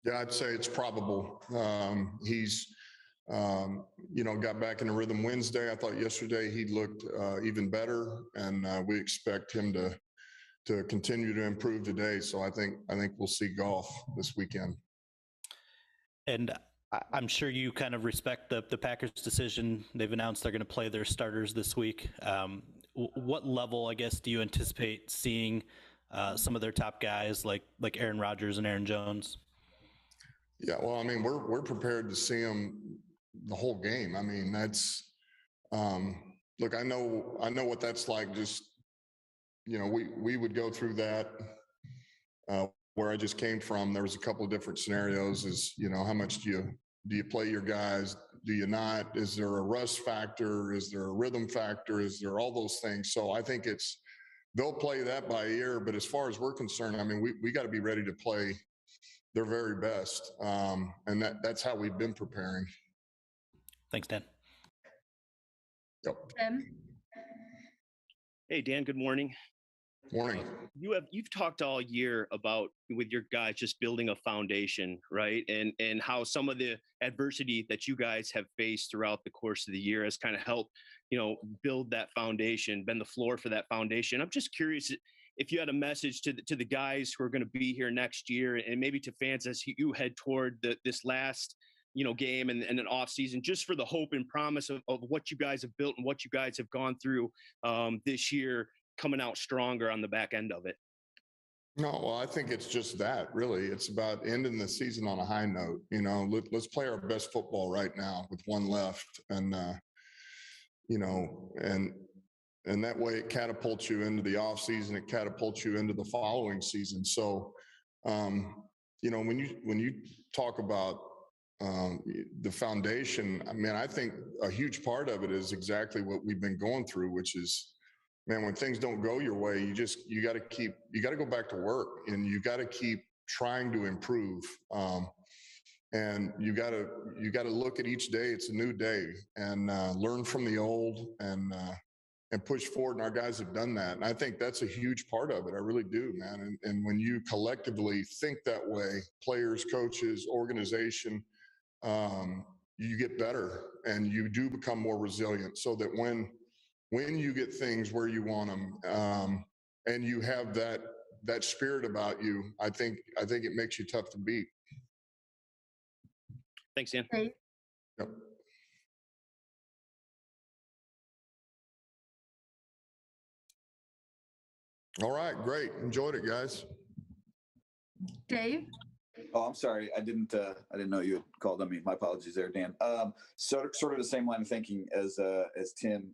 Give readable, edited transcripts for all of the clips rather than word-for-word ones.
Yeah, I'd say it's probable. He's, got back in the rhythm Wednesday. I thought yesterday he looked even better, and we expect him to continue to improve today. So I think we'll see golf this weekend. And I'm sure you kind of respect the Packers' decision. They've announced they're going to play their starters this week. What level, I guess, do you anticipate seeing some of their top guys like Aaron Rodgers and Aaron Jones? Yeah, well, I mean, we're prepared to see them the whole game. I mean, that's look. I know what that's like. Just we would go through that. Where I just came from, there was a couple of different scenarios. Is how much do you play your guys? Do you not? Is there a rust factor? Is there a rhythm factor? Is there all those things? So I think they'll play that by ear. But as far as we're concerned, I mean, we got to be ready to play their very best, and that's how we've been preparing. Thanks, Dan. Yep. Tim. Hey, Dan. Good morning. Morning. You've talked all year about with your guys just building a foundation, right? And how some of the adversity that you guys have faced throughout the course of the year has kind of helped, build that foundation, been the floor for that foundation. I'm just curious if you had a message to the guys who are going to be here next year, and maybe to fans as you head toward this last game and an off season, just for the hope and promise of what you guys have built and what you guys have gone through this year, coming out stronger on the back end of it. No, well, I think it's just that, really. It's about ending the season on a high note. Let's play our best football right now with one left. And, and that way it catapults you into the off season. It catapults you into the following season. So, when you talk about the foundation, I mean, I think a huge part of it is exactly what we've been going through, which is, man, when things don't go your way, you got to go back to work, and you got to keep trying to improve. And you got to look at each day. It's a new day, and learn from the old and push forward. And our guys have done that. And I think that's a huge part of it. I really do, man. And when you collectively think that way, players, coaches, organization, you get better, and you do become more resilient, so that when you get things where you want them, and you have that spirit about you, I think it makes you tough to beat. Thanks, Dan. Okay. Yep. All right, great. Enjoyed it, guys. Dave. Oh, I'm sorry. I didn't know you had called on me. My apologies there, Dan. Sort of the same line of thinking as Tim.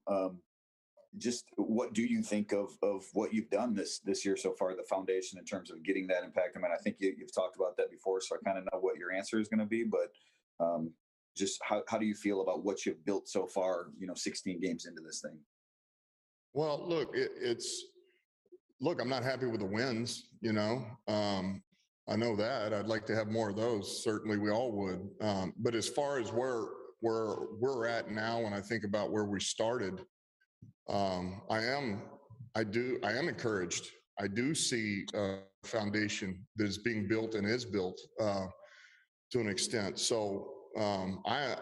Just what do you think of what you've done this year so far, the foundation, in terms of getting that impact? I mean, I think you've talked about that before, so I kind of know what your answer is going to be, but just how do you feel about what you've built so far, 16 games into this thing? Well, look, I'm not happy with the wins, I know that. I'd like to have more of those. Certainly we all would. But as far as where we're at now, when I think about where we started, I am encouraged. I do see a foundation that is being built and is built to an extent. So I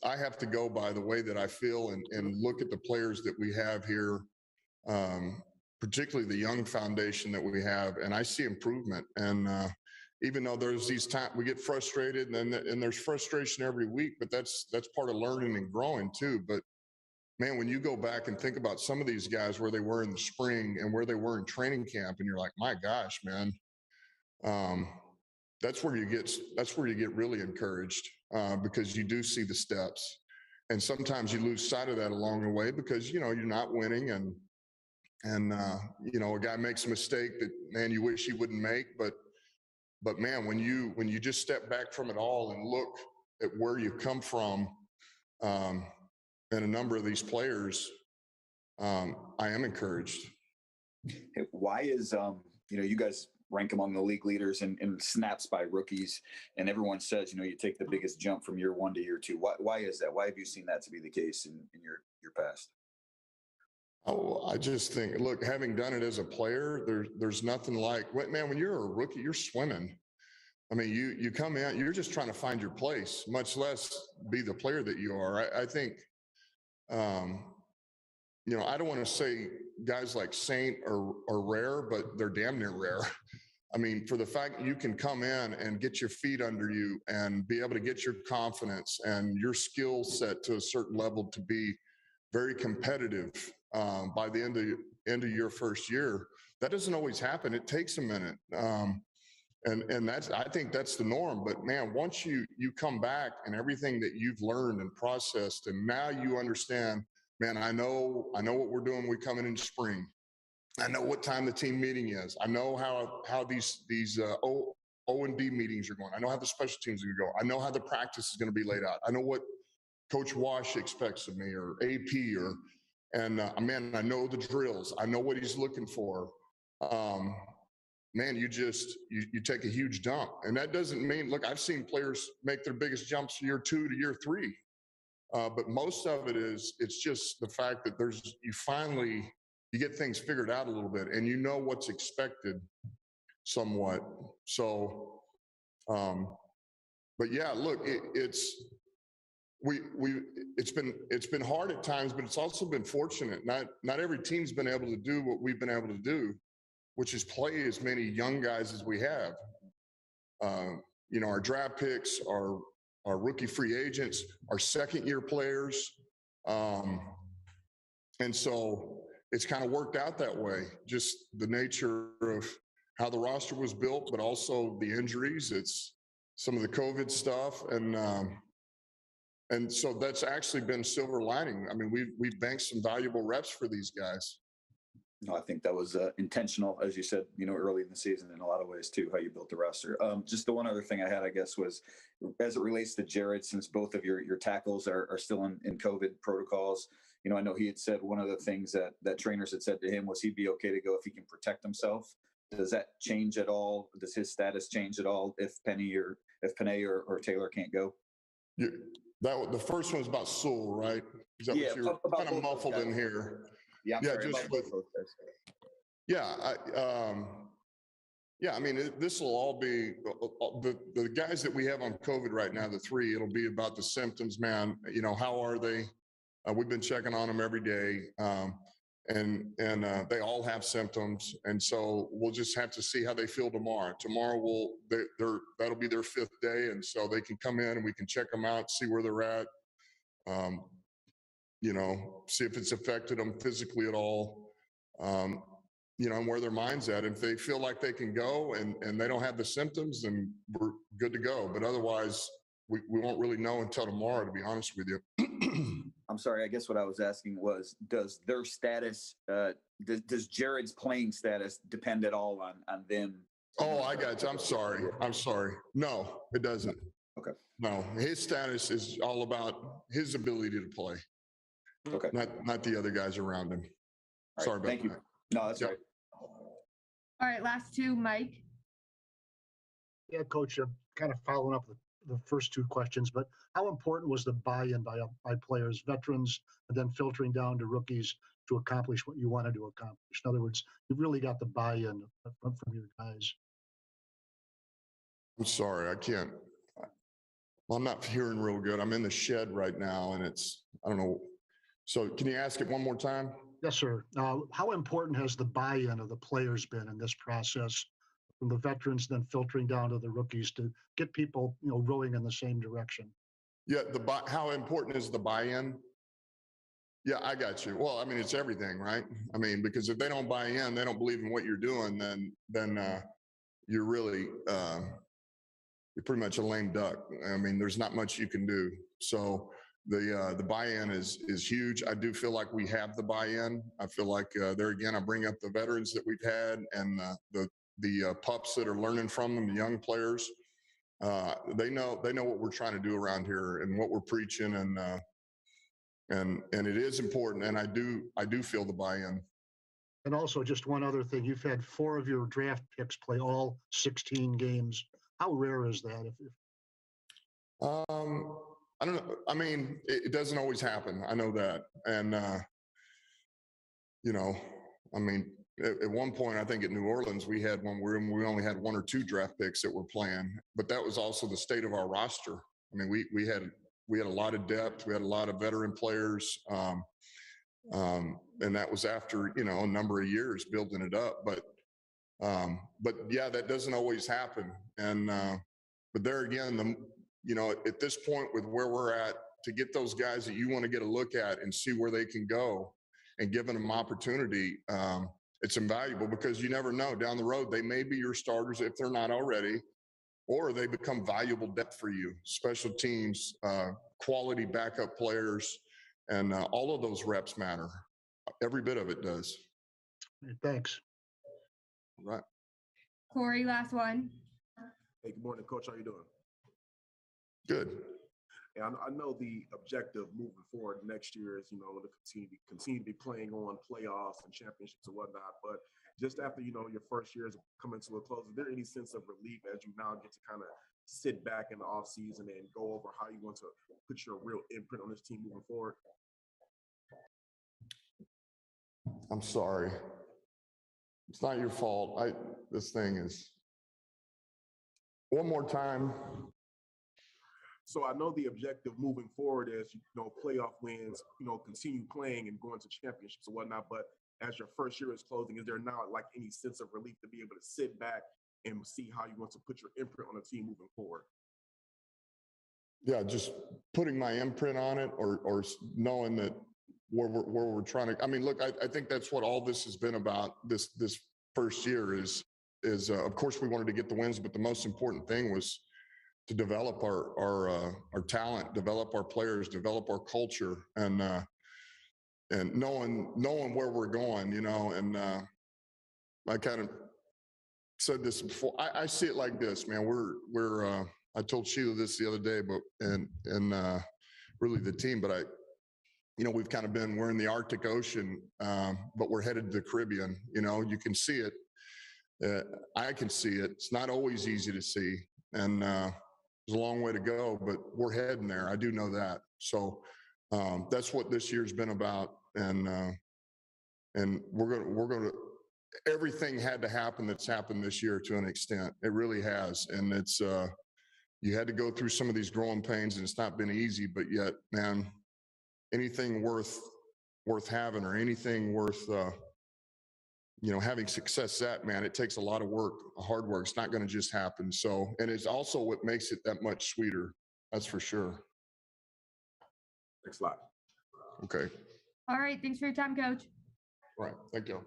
have to go by the way that I feel and look at the players that we have here, particularly the young foundation that we have, and I see improvement. And even though there's these times we get frustrated, and there's frustration every week, but that's part of learning and growing too. But man, when you go back and think about some of these guys, where they were in the spring and where they were in training camp, and you're like, my gosh, man, that's where you get really encouraged, because you do see the steps. And sometimes you lose sight of that along the way because, you're not winning, and a guy makes a mistake that, man, you wish he wouldn't make. But man, when you just step back from it all and look at where you've come from, and a number of these players, I am encouraged. Why is, you guys rank among the league leaders in snaps by rookies, and everyone says, you take the biggest jump from year one to year two. Why is that? Why have you seen that to be the case in your past? Oh, I just think, look, having done it as a player, there's nothing like, man, when you're a rookie, you're swimming. I mean, you come in, you're just trying to find your place, much less be the player that you are. I think, I don't want to say guys like Saint are rare, but they're damn near rare. I mean, for the fact you can come in and get your feet under you and be able to get your confidence and your skill set to a certain level to be very competitive by the end of your first year, that doesn't always happen. It takes a minute. And that's, I think that's the norm. But man, once you come back and everything that you've learned and processed, and now you understand, man, I know what we're doing. We come in spring. I know what time the team meeting is. I know how these O&D meetings are going. I know how the special teams are going to go. I know how the practice is going to be laid out. I know what Coach Wash expects of me, or AP, and I know the drills. I know what he's looking for. Man, you take a huge jump, and that doesn't mean. Look, I've seen players make their biggest jumps year 2 to year 3, but most of it it's just the fact that you get things figured out a little bit, and you know what's expected somewhat. So, but yeah, look, it's been hard at times, but it's also been fortunate. Not every team's been able to do what we've been able to do, which is play as many young guys as we have. Our draft picks, our rookie free agents, our second-year players, and so it's kind of worked out that way. Just the nature of how the roster was built, but also the injuries. It's some of the COVID stuff, and so that's actually been silver lining. I mean, we've banked some valuable reps for these guys. No, I think that was intentional, as you said, early in the season in a lot of ways too, how you built the roster. Just the one other thing I had, I guess, was as it relates to Jared, since both of your tackles are still in COVID protocols. I know he had said one of the things that trainers had said to him was he'd be okay to go if he can protect himself. Does that change at all? Does his status change at all if Penny or Taylor can't go? The first one was about Sewell, right? Is that what you're kind of muffled in here? Yeah, just with, I mean, this will all be the guys that we have on COVID right now, the 3. It'll be about the symptoms, man. How are they? We've been checking on them every day, and they all have symptoms, and so we'll just have to see how they feel tomorrow. Tomorrow that'll be their 5th day, and so they can come in and we can check them out, see where they're at. See if it's affected them physically at all, and where their mind's at. If they feel like they can go and they don't have the symptoms, then we're good to go. But otherwise, we won't really know until tomorrow, to be honest with you. I'm sorry. I guess what I was asking was, does their status, does Jared's playing status depend at all on them? Oh, I got you. I'm sorry. No, it doesn't. Okay. No, his status is all about his ability to play. Okay. Not the other guys around him. Right, Sorry about thank you. that. No, that's right. All right, last 2, Mike. Yeah, Coach, kind of following up the first 2 questions, but how important was the buy-in by players, veterans, and then filtering down to rookies to accomplish what you wanted to accomplish? In other words, you've really got the buy-in from your guys. I'm sorry, I can't. I'm not hearing real good. I'm in the shed right now, and I don't know. So can you ask it one more time? Yes, sir. How important has the buy-in of the players been in this process, from the veterans then filtering down to the rookies to get people, rowing in the same direction? Yeah, how important is the buy-in? Yeah, I got you. Well, I mean, it's everything, right? I mean, because if they don't buy in, they don't believe in what you're doing, then you're really you're pretty much a lame duck. I mean, there's not much you can do. So the buy-in is huge. I do feel like we have the buy-in. I feel like there again, I bring up the veterans that we've had and the pups that are learning from them, the young players. They know what we're trying to do around here and what we're preaching, and it is important. And I do feel the buy-in. And also, just one other thing: you've had 4 of your draft picks play all 16 games. How rare is that? I don't know. I mean, it doesn't always happen. I know that. And, I mean, at one point, I think at New Orleans, we had one where we only had 1 or 2 draft picks that were playing, but that was also the state of our roster. I mean, we had a lot of depth. We had a lot of veteran players. And that was after, a number of years building it up. But yeah, that doesn't always happen. And, but there again, at this point with where we're at, to get those guys that you want to get a look at and see where they can go and giving them opportunity, it's invaluable because you never know down the road, they may be your starters if they're not already, or they become valuable depth for you, special teams, quality backup players, and all of those reps matter. Every bit of it does. Thanks. Right. Corey, last one. Hey, good morning, Coach. How you doing? Good. Yeah, I know the objective moving forward next year is, to continue to be playing on playoffs and championships and whatnot. But just after, your first year is coming to a close, is there any sense of relief as you now get to kind of sit back in the offseason and go over how you want to put your real imprint on this team moving forward? I'm sorry. It's not your fault. This thing is. One more time. So I know the objective moving forward is, playoff wins, continue playing and going to championships and whatnot. But as your first year is closing, is there now like any sense of relief to be able to sit back and see how you want to put your imprint on a team moving forward? Yeah, just putting my imprint on it or knowing that where we're trying to, I mean, look, I think that's what all this has been about this first year is of course we wanted to get the wins, but the most important thing was to develop our talent, develop our players, develop our culture, and knowing where we're going, and I kind of said this before. I see it like this, man. I told Sheila this the other day, but and really the team, but we've kind of we're in the Arctic Ocean, but we're headed to the Caribbean. You can see it. I can see it. It's not always easy to see, and there's a long way to go, but we're heading there. I do know that. So that's what this year's been about, and we're gonna. Everything had to happen that's happened this year to an extent. It really has, and it's you had to go through some of these growing pains, and it's not been easy. But yet, man, anything worth having or anything worth having success man, it takes a lot of work, hard work. It's not going to just happen. So, and it's also what makes it that much sweeter. That's for sure. Thanks a lot. Okay. All right. Thanks for your time, Coach. All right. Thank you.